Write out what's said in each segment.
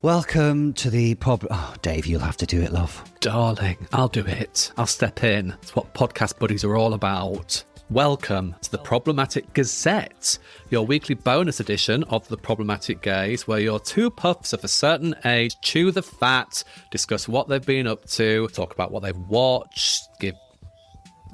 Welcome to the Oh, Dave, you'll have to do it, love. Darling, I'll do it. I'll step in. It's what podcast buddies are all about. Welcome to the Problematic Gazette, your weekly bonus edition of the Problematic Gaze, where your two puffs of a certain age chew the fat, discuss what they've been up to, talk about what they've watched,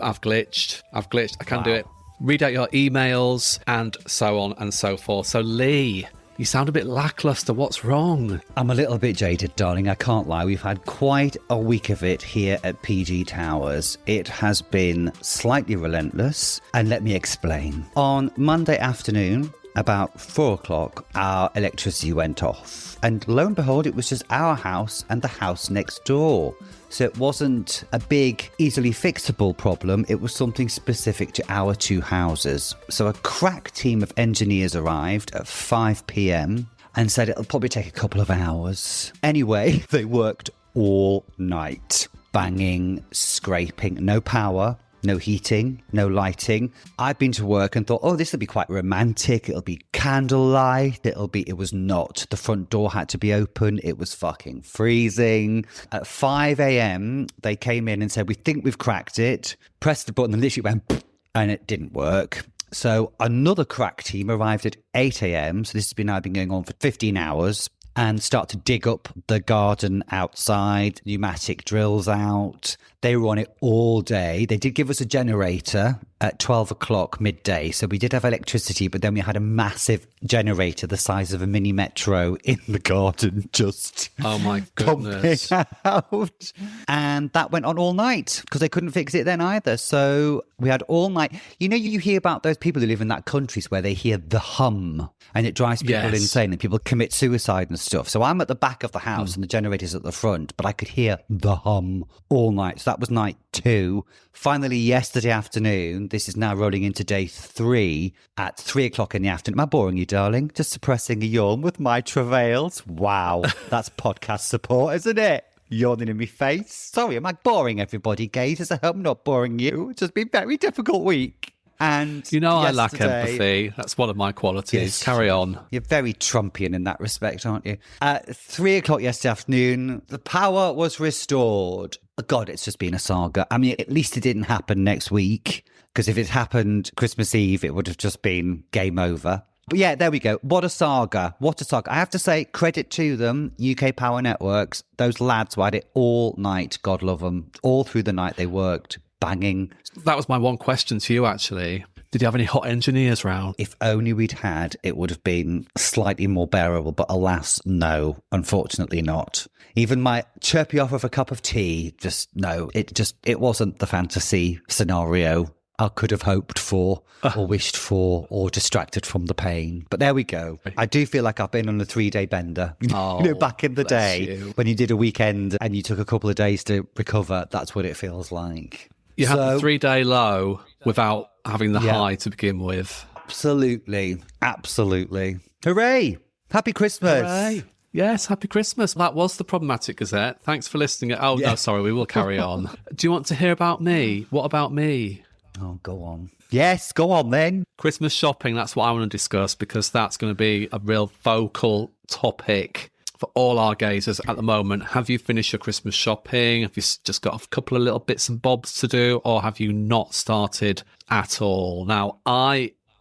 I've glitched, I can't do it, read out your emails, and so on and so forth. So Lee, you sound a bit lackluster. What's wrong? I'm a little bit jaded, darling. I can't lie. We've had quite a week of it here at PG Towers. It has been slightly relentless. And let me explain. On Monday afternoon, about 4 o'clock, our electricity went off. And lo and behold, it was just our house and the house next door. So it wasn't a big, easily fixable problem. It was something specific to our two houses. So a crack team of engineers arrived at 5 p.m. and said it'll probably take a couple of hours. Anyway, they worked all night. Banging, scraping, no power. No heating, no lighting. I've been to work and thought, oh, this will be quite romantic. It'll be candlelight. It was not. The front door had to be open. It was fucking freezing. At 5 a.m., they came in and said, we think we've cracked it. Pressed the button and literally went, and it didn't work. So another crack team arrived at 8 a.m. So this has been going on for 15 hours. And start to dig up the garden outside, pneumatic drills out. They were on it all day. They did give us a generator at 12 o'clock midday. So we did have electricity, but then we had a massive generator the size of a mini metro in the garden just oh my goodness out. And that went on all night because they couldn't fix it then either. So we had all night. You know, you hear about those people who live in that countries where they hear the hum and it drives people insane and people commit suicide and stuff. So I'm at the back of the house and the generator's at the front, but I could hear the hum all night. So that was night 2. Finally, yesterday afternoon, this is now rolling into day 3 at 3 o'clock in the afternoon. Am I boring you, darling? Just suppressing a yawn with my travails. Wow, that's podcast support, isn't it? Yawning in my face. Sorry, am I boring everybody, gays? I hope I'm not boring you. It's just been a very difficult week. And you know, I lack empathy. That's one of my qualities. Yes, carry on. You're very Trumpian in that respect, aren't you? At 3 o'clock yesterday afternoon, the power was restored. God, it's just been a saga. I mean, at least it didn't happen next week, because if it happened Christmas Eve, it would have just been game over. But yeah, there we go. What a saga. What a saga. I have to say, credit to them, UK Power Networks. Those lads who had it all night, God love them. All through the night they worked. Banging. That was my one question to you, actually. Did you have any hot engineers round? If only we'd had, it would have been slightly more bearable. But alas, no, unfortunately not. Even my chirpy offer of a cup of tea, it wasn't the fantasy scenario I could have hoped for or wished for or distracted from the pain. But there we go. I do feel like I've been on a 3-day bender. Oh, back in the day when you did a weekend and you took a couple of days to recover, that's what it feels like. You had the 3-day low without having the high to begin with. Absolutely. Absolutely. Hooray. Happy Christmas. Hooray. Yes, happy Christmas. That was the Problematic Gazette. Thanks for listening. No, sorry, we will carry on. Do you want to hear about me? What about me? Oh, go on. Yes, go on then. Christmas shopping, that's what I want to discuss, because that's going to be a real vocal topic for all our gazers at the moment. Have you finished your Christmas shopping? Have you just got a couple of little bits and bobs to do, or have you not started at all? Now,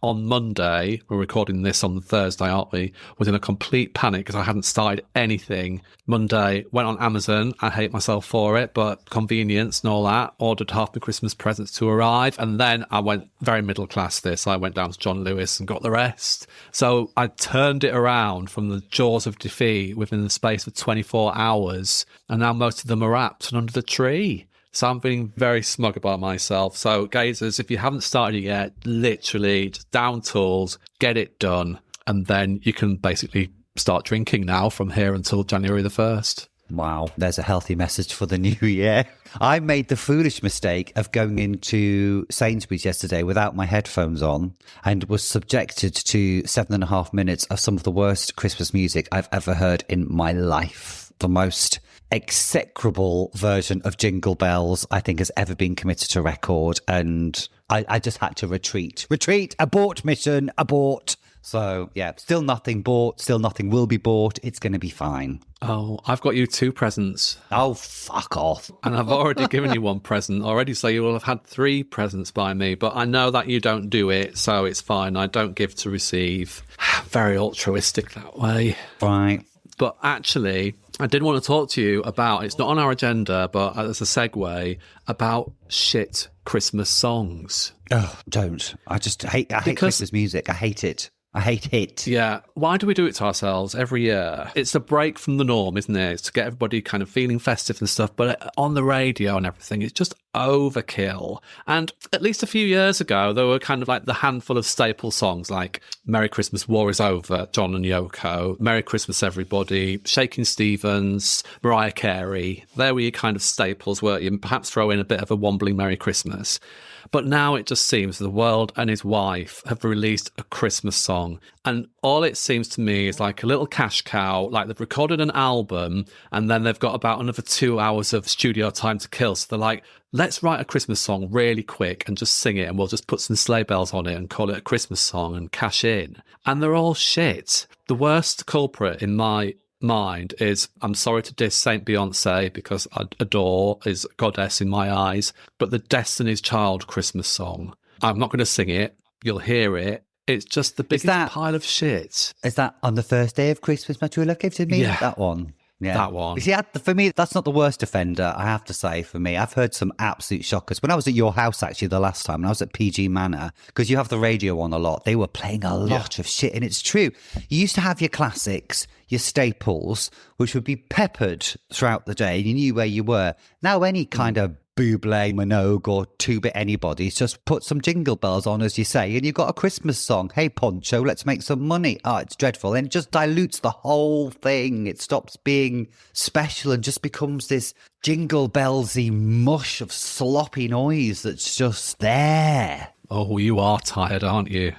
on Monday, we're recording this on Thursday, aren't we? Was in a complete panic because I hadn't started anything. Monday, went on Amazon. I hate myself for it, but convenience and all that. Ordered half my Christmas presents to arrive. And then I went very middle class this. I went down to John Lewis and got the rest. So I turned it around from the jaws of defeat within the space of 24 hours. And now most of them are wrapped and under the tree. So I'm feeling very smug about myself. So, gazers, if you haven't started it yet, literally just down tools, get it done. And then you can basically start drinking now from here until January the 1st. Wow, there's a healthy message for the new year. I made the foolish mistake of going into Sainsbury's yesterday without my headphones on and was subjected to 7.5 minutes of some of the worst Christmas music I've ever heard in my life. The most execrable version of Jingle Bells I think has ever been committed to record, and I just had to retreat, abort mission, abort. So, yeah, still nothing bought, still nothing will be bought. It's going to be fine. Oh, I've got you 2 presents. Oh, fuck off. And I've already given you 1 present already, so you will have had 3 presents by me. But I know that you don't do it, so it's fine. I don't give to receive. Very altruistic that way. Right. But actually, I did want to talk to you about, it's not on our agenda, but as a segue, about shit Christmas songs. Oh, don't. I hate Christmas music. I hate it. I hate it. Yeah. Why do we do it to ourselves every year? It's a break from the norm, isn't it? It's to get everybody kind of feeling festive and stuff. But on the radio and everything, it's just overkill. And at least a few years ago, there were kind of like the handful of staple songs like Merry Christmas, War is Over, John and Yoko, Merry Christmas, Everybody, Shaking Stevens, Mariah Carey. There were your kind of staples, weren't you? And perhaps throw in a bit of a wombling Merry Christmas. But now it just seems the world and his wife have released a Christmas song. And all it seems to me is like a little cash cow, like they've recorded an album and then they've got about another 2 hours of studio time to kill. So they're like, let's write a Christmas song really quick and just sing it and we'll just put some sleigh bells on it and call it a Christmas song and cash in. And they're all shit. The worst culprit in my mind is, I'm sorry to diss Saint Beyonce because I adore, is a goddess in my eyes, but the Destiny's Child Christmas song, I'm not going to sing it, you'll hear it, it's just the biggest pile of shit. Is that On the First Day of Christmas my true love gave to me? Yeah. That one. Yeah. That one. You see, for me, that's not the worst offender, I have to say, for me. I've heard some absolute shockers. When I was at your house, actually, the last time, and I was at PG Manor, because you have the radio on a lot, they were playing a lot of shit. And it's true. You used to have your classics, your staples, which would be peppered throughout the day. You knew where you were. Now, any kind of Buble, Minogue or 2-bit anybody's just put some jingle bells on, as you say, and you've got a Christmas song. Hey, Poncho, let's make some money. Oh, it's dreadful. And it just dilutes the whole thing. It stops being special and just becomes this jingle bellsy mush of sloppy noise that's just there. Oh, you are tired, aren't you?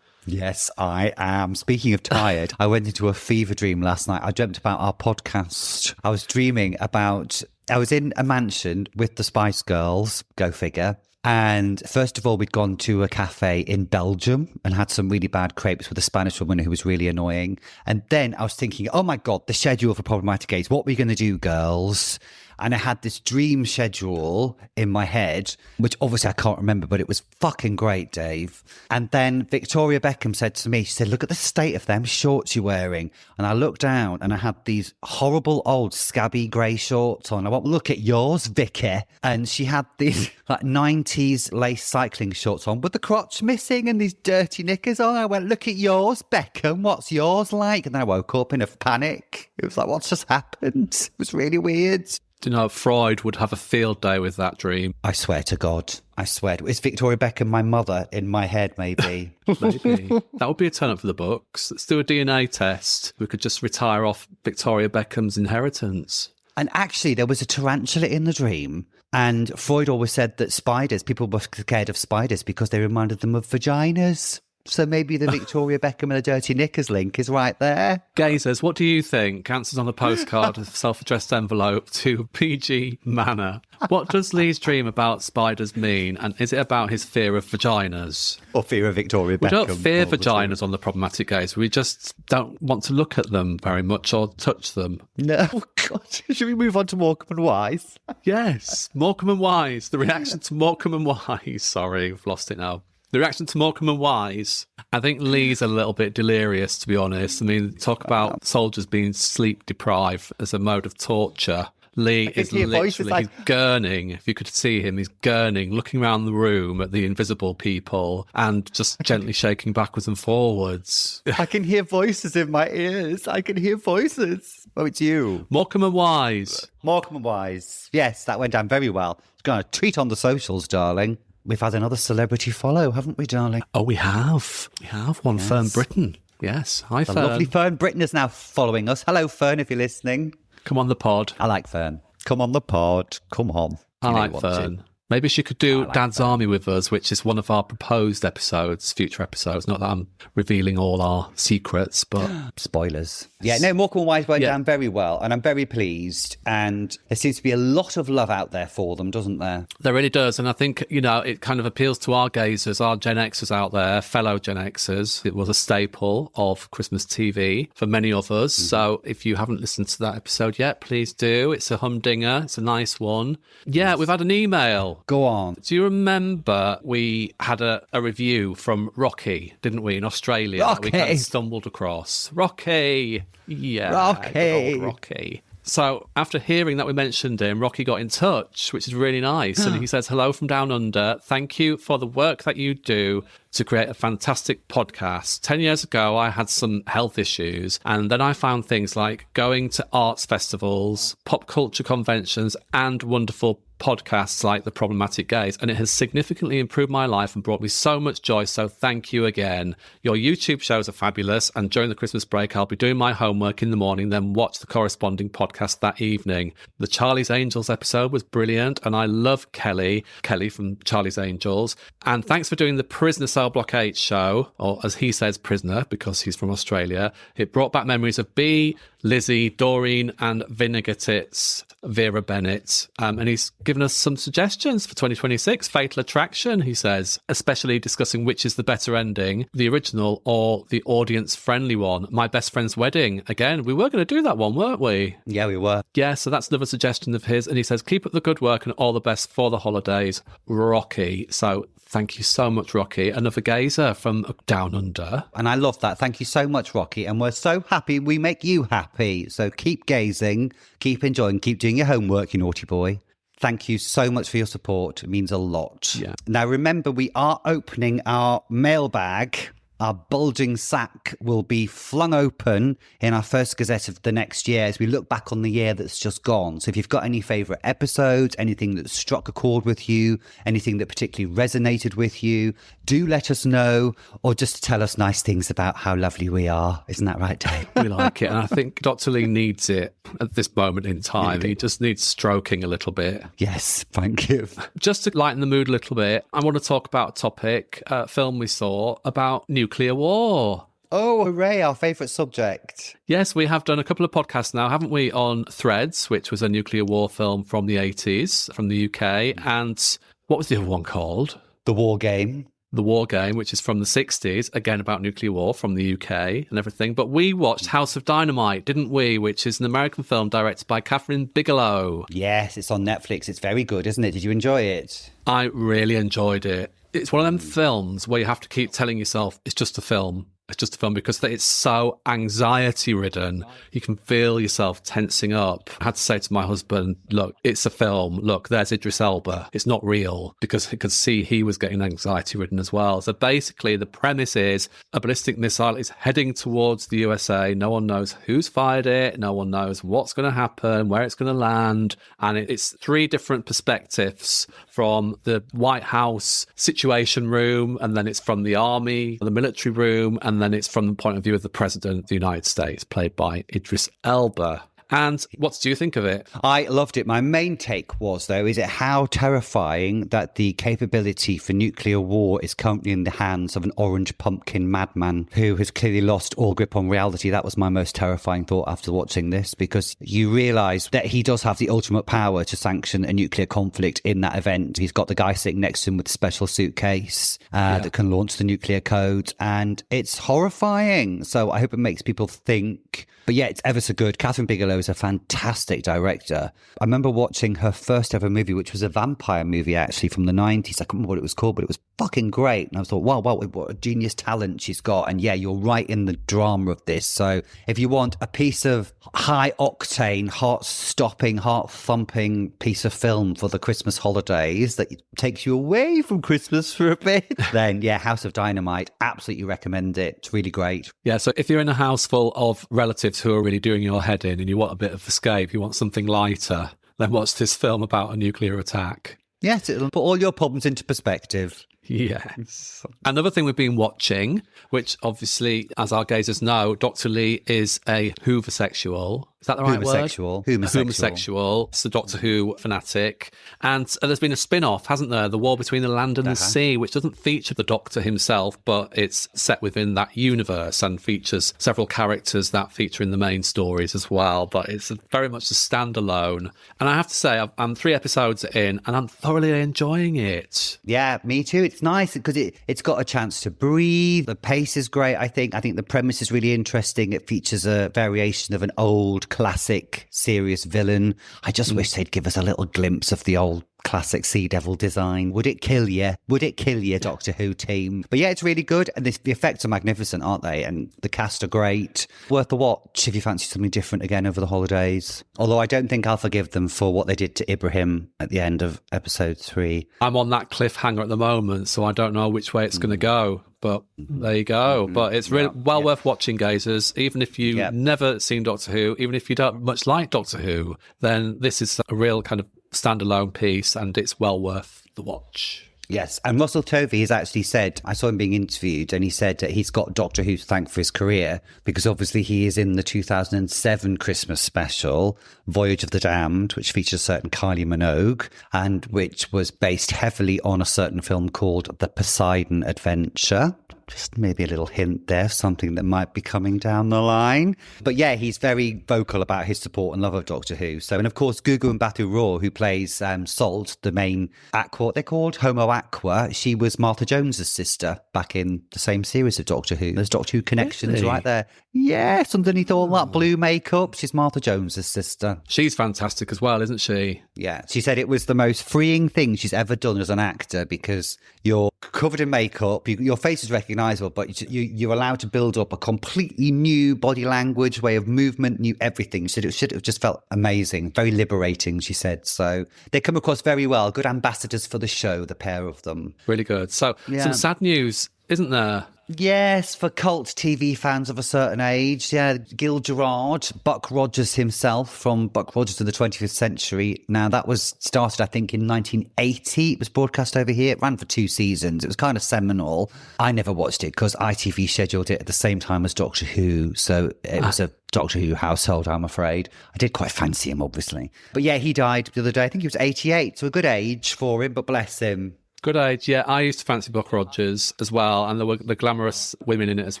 Yes, I am. Speaking of tired, I went into a fever dream last night. I dreamt about our podcast. I was dreaming about... I was in a mansion with the Spice Girls, go figure. And first of all, we'd gone to a cafe in Belgium and had some really bad crepes with a Spanish woman who was really annoying. And then I was thinking, oh my God, the schedule for Problematic Gazette. What are we going to do, girls? And I had this dream schedule in my head, which obviously I can't remember, but it was fucking great, Dave. And then Victoria Beckham said to me, she said, look at the state of them shorts you're wearing. And I looked down and I had these horrible old scabby grey shorts on. I went, look at yours, Vicky. And she had these like 90s lace cycling shorts on with the crotch missing and these dirty knickers on. I went, look at yours, Beckham. What's yours like? And then I woke up in a panic. It was like, what's just happened? It was really weird. Do you know, Freud would have a field day with that dream. I swear to God. I swear. Is Victoria Beckham my mother in my head, maybe? Maybe. That would be a turn up for the books. Let's do a DNA test. We could just retire off Victoria Beckham's inheritance. And actually, there was a tarantula in the dream. And Freud always said that people were scared of spiders because they reminded them of vaginas. So maybe the Victoria Beckham and the dirty knickers link is right there. Gazers, what do you think? Answers on a postcard, a self-addressed envelope to PG Manor. What does Lee's dream about spiders mean? And is it about his fear of vaginas? Or fear of Victoria Beckham? We don't fear vaginas on the Problematic Gaze. We just don't want to look at them very much or touch them. No. Oh, God. Should we move on to Morecambe and Wise? Yes. Morecambe and Wise. The reaction to Morecambe and Wise. Sorry, we've lost it now. The reaction to Morecambe and Wise, I think Lee's a little bit delirious, to be honest. I mean, talk about soldiers being sleep deprived as a mode of torture. Lee is literally he's gurning. If you could see him, he's gurning, looking around the room at the invisible people and just gently shaking backwards and forwards. I can hear voices in my ears. I can hear voices. Oh, it's you. Morecambe and Wise. Morecambe and Wise. Yes, that went down very well. It's going to tweet on the socials, darling. We've had another celebrity follow, haven't we, darling? Oh, we have. We have one. Yes. Fern Britton. Yes. Hi, Fern. The lovely Fern Britton is now following us. Hello, Fern, if you're listening. Come on the pod. I like Fern. Come on the pod. Come on. I like Fern. Maybe she could do Dad's Army with us, which is one of our proposed episodes, future episodes. Not that I'm revealing all our secrets, but... Spoilers. Yeah, no, Morecambe and Wise went down very well, and I'm very pleased. And there seems to be a lot of love out there for them, doesn't there? There really does. And I think, it kind of appeals to our gazers, our Gen Xers out there, fellow Gen Xers. It was a staple of Christmas TV for many of us. Mm-hmm. So if you haven't listened to that episode yet, please do. It's a humdinger. It's a nice one. Yeah, we've had an email. Go on. Do you remember we had a review from Rocky, didn't we, in Australia? Rocky. That we kind of stumbled across. Rocky. Yeah. Rocky. Good old Rocky. So after hearing that we mentioned him, Rocky got in touch, which is really nice. And he says, hello from down under. Thank you for the work that you do to create a fantastic podcast. 10 years ago, I had some health issues. And then I found things like going to arts festivals, pop culture conventions, and wonderful podcasts like The Problematic Gazette, and it has significantly improved my life and brought me so much joy, so thank you again. Your YouTube shows are fabulous, and during the Christmas break I'll be doing my homework in the morning, then watch the corresponding podcast that evening. The Charlie's Angels episode was brilliant, and I love Kelly from Charlie's Angels, and thanks for doing the Prisoner Cell Block 8 show, or as he says, Prisoner, because he's from Australia. It brought back memories of Bea, Lizzie, Doreen, and Vinegar Tits, Vera Bennett. And he's given us some suggestions for 2026. Fatal Attraction, he says, especially discussing which is the better ending, the original or the audience-friendly one. My Best Friend's Wedding. Again, we were going to do that one, weren't we? Yeah, we were. Yeah, so that's another suggestion of his. And he says, keep up the good work and all the best for the holidays, Rocky. So thank you so much, Rocky. Another gazer from down under. And I love that. Thank you so much, Rocky. And we're so happy we make you happy. So keep gazing, keep enjoying, keep doing your homework, you naughty boy. Thank you so much for your support. It means a lot. Yeah. Now, remember, we are opening our mailbag. Our bulging sack will be flung open in our first Gazette of the next year as we look back on the year that's just gone. So if you've got any favourite episodes, anything that struck a chord with you, anything that particularly resonated with you, do let us know, or just tell us nice things about how lovely we are. Isn't that right, Dave? We like it. And I think Dr. Lee needs it at this moment in time. He just needs stroking a little bit. Yes, thank you. Just to lighten the mood a little bit, I want to talk about a topic, a film we saw about nuclear war. Oh, hooray, our favourite subject. Yes, we have done a couple of podcasts now, haven't we, on Threads, which was a nuclear war film from the 80s, from the UK. And what was the other one called? The War Game. The War Game, which is from the 60s, again about nuclear war from the UK and everything. But we watched House of Dynamite, didn't we? Which is an American film directed by Catherine Bigelow. Yes, it's on Netflix. It's very good, isn't it? Did you enjoy it? I really enjoyed it. It's one of them films where you have to keep telling yourself, it's just a film. It's just a film because it's so anxiety ridden. You can feel yourself tensing up. I had to say to my husband, look, it's a film. Look, there's Idris Elba. It's not real, because he could see he was getting anxiety ridden as well. So basically the premise is a ballistic missile is heading towards the USA. No one knows who's fired it. No one knows what's going to happen, where it's going to land. And it's three different perspectives from the White House Situation Room, and then it's from the army, the military room, and then it's from the point of view of the President of the United States, played by Idris Elba. And what do you think of it? I loved it. My main take was, though, is it how terrifying that the capability for nuclear war is currently in the hands of an orange pumpkin madman who has clearly lost all grip on reality. That was my most terrifying thought after watching this, because you realise that he does have the ultimate power to sanction a nuclear conflict in that event. He's got the guy sitting next to him with a special suitcase that can launch the nuclear code, and it's horrifying. So I hope it makes people think. But yeah, it's ever so good. Catherine Bigelow is a fantastic director. I remember watching her first ever movie, which was a vampire movie, actually, from the 90s. I can't remember what it was called, but it was fucking great. And I thought, wow, what a genius talent she's got. And yeah, you're right in the drama of this. So if you want a piece of high octane, heart-stopping, heart-thumping piece of film for the Christmas holidays that takes you away from Christmas for a bit, then yeah, House of Dynamite, absolutely recommend it. It's really great. Yeah, so if you're in a house full of relatives who are really doing your head in and you want a bit of escape, you want something lighter, then watch this film about a nuclear attack. Yes, it'll put all your problems into perspective. Yes. Another thing we've been watching, which obviously, as our gazers know, Dr. Lee is a Hooversexual. Is that the right word? Homosexual. It's a Doctor Who fanatic. And there's been a spin-off, hasn't there? The War Between the Land and the Sea, which doesn't feature the Doctor himself, but it's set within that universe and features several characters that feature in the main stories as well. But it's very much a standalone. And I have to say, I'm 3 episodes in and I'm thoroughly enjoying it. Yeah, me too. It's nice because it's got a chance to breathe. The pace is great, I think. I think the premise is really interesting. It features a variation of an old classic serious villain. I just wish they'd give us a little glimpse of the old classic Sea Devil design. Would it kill you? Would it kill you, Doctor Who team? But yeah, it's really good. And the effects are magnificent, aren't they? And the cast are great. Worth a watch if you fancy something different again over the holidays. Although I don't think I'll forgive them for what they did to Ibrahim at the end of episode 3. I'm on that cliffhanger at the moment, so I don't know which way it's going to go. But there you go. But it's really worth watching, gazers. Even if you've never seen Doctor Who, even if you don't much like Doctor Who, then this is a real kind of standalone piece and it's well worth the watch. Yes, and Russell Tovey has actually said, I saw him being interviewed, and he said that he's got Doctor Who to thank for his career, because obviously he is in the 2007 Christmas special, Voyage of the Damned, which features a certain Kylie Minogue, and which was based heavily on a certain film called The Poseidon Adventure. Just maybe a little hint there, something that might be coming down the line. But yeah, he's very vocal about his support and love of Doctor Who. So, and of course, Gugu Mbatha Raw, who plays Salt, the main Aqua, what they're called, Homo Aqua, she was Martha Jones's sister back in the same series of Doctor Who. There's Doctor Who connections right there. Yes, underneath all that blue makeup, she's Martha Jones's sister. She's fantastic as well, isn't she? Yeah, she said it was the most freeing thing she's ever done as an actor, because you're covered in makeup, your face is recognisable, but you're allowed to build up a completely new body language, way of movement, new everything. She said it should have just felt amazing, very liberating, she said. So they come across very well, good ambassadors for the show, the pair of them. Really good. So some sad news, isn't there? Yes, for cult TV fans of a certain age. Yeah, Gil Gerard, Buck Rogers himself from Buck Rogers in the 20th Century. Now, that was started, I think, in 1980. It was broadcast over here. It ran for 2 seasons. It was kind of seminal. I never watched it because ITV scheduled it at the same time as Doctor Who. So it was a Doctor Who household, I'm afraid. I did quite fancy him, obviously. But yeah, he died the other day. I think he was 88, so a good age for him, but bless him. Good age, yeah. I used to fancy Buck Rogers as well, and there were the glamorous women in it as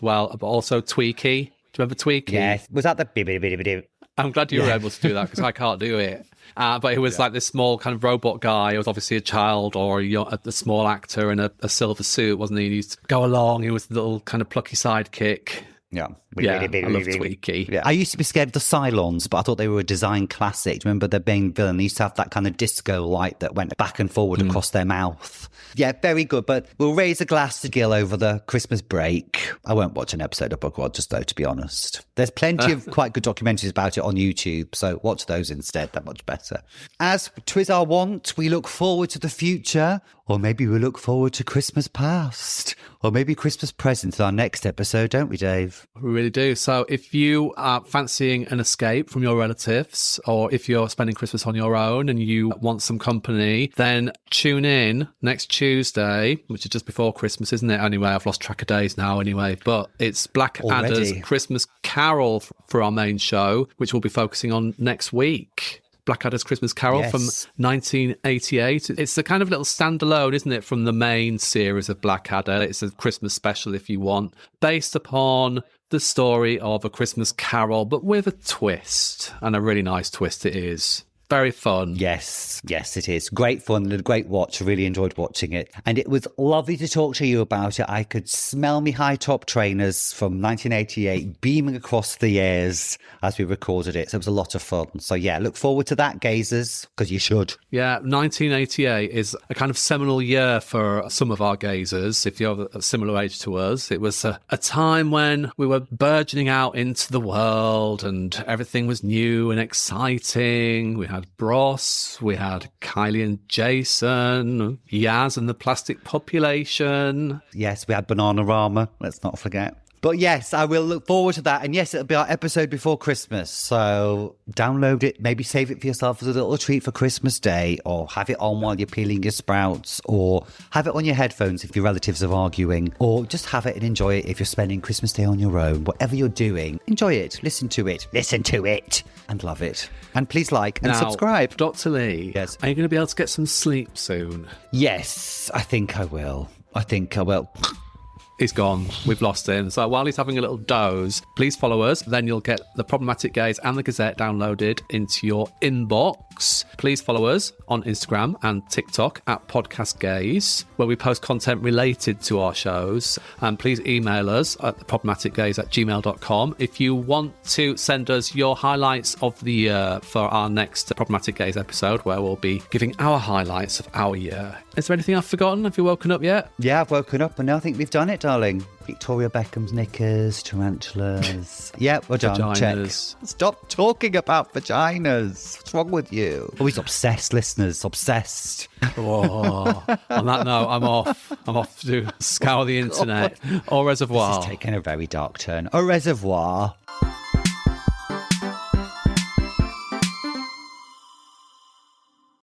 well, but also Tweaky. Do you remember Tweaky? Yes. Was that the... I'm glad you were able to do that, because I can't do it. But he was like this small kind of robot guy. He was obviously a child or a small actor in a silver suit, wasn't he? He used to go along. He was the little kind of plucky sidekick. Yeah. I love Tweaky. Yeah. I used to be scared of the Cylons, but I thought they were a design classic. Remember their main villain? They used to have that kind of disco light that went back and forward across their mouth. Yeah, very good. But we'll raise a glass to Gil over the Christmas break. I won't watch an episode of Buck Rogers, though, to be honest. There's plenty of quite good documentaries about it on YouTube, so watch those instead. They're much better. As 'twas our wont, we look forward to the future, or maybe we look forward to Christmas past, or maybe Christmas presents in our next episode, don't we, Dave? We really do. So if you are fancying an escape from your relatives, or if you're spending Christmas on your own and you want some company, then tune in next Tuesday, which is just before Christmas, isn't it? Anyway, I've lost track of days now anyway, but it's Blackadder's Christmas Carol for our main show, which we'll be focusing on next week. Blackadder's Christmas Carol from 1988. It's a kind of little standalone, isn't it, from the main series of Blackadder. It's a Christmas special, if you want, based upon the story of A Christmas Carol, but with a twist, and a really nice twist it is. Very fun. Yes, it is. Great fun and a great watch. I really enjoyed watching it. And it was lovely to talk to you about it. I could smell me high top trainers from 1988 beaming across the airs as we recorded it. So it was a lot of fun. So yeah, look forward to that, gazers, because you should. Yeah, 1988 is a kind of seminal year for some of our gazers, if you're a similar age to us. It was a time when we were burgeoning out into the world and everything was new and exciting. We had Bros, we had Kylie and Jason, Yaz and the Plastic Population. Yes, we had Bananarama, let's not forget. But yes, I will look forward to that. And yes, it'll be our episode before Christmas. So download it, maybe save it for yourself as a little treat for Christmas Day, or have it on while you're peeling your sprouts, or have it on your headphones if your relatives are arguing, or just have it and enjoy it if you're spending Christmas Day on your own. Whatever you're doing, enjoy it, listen to it, and love it. And please like and subscribe. Dr. Lee, yes. Are you going to be able to get some sleep soon? Yes, I think I will. He's gone. We've lost him. So while he's having a little doze, please follow us. Then you'll get the Problematic Gaze and the Gazette downloaded into your inbox. Please follow us on Instagram and TikTok at Podcast Gaze, where we post content related to our shows. And please email us at problematicgaze@gmail.com if you want to send us your highlights of the year for our next Problematic Gaze episode, where we'll be giving our highlights of our year. Is there anything I've forgotten? Have you woken up yet? Yeah, I've woken up and now I think we've done it, darling. Victoria Beckham's knickers, tarantulas. Yeah, we're done. Vaginas. Check. Stop talking about vaginas. What's wrong with you? Always obsessed, listeners. Obsessed. Oh, on that note, I'm off. I'm off to scour the internet. Au reservoir. This is taking a very dark turn. Au reservoir.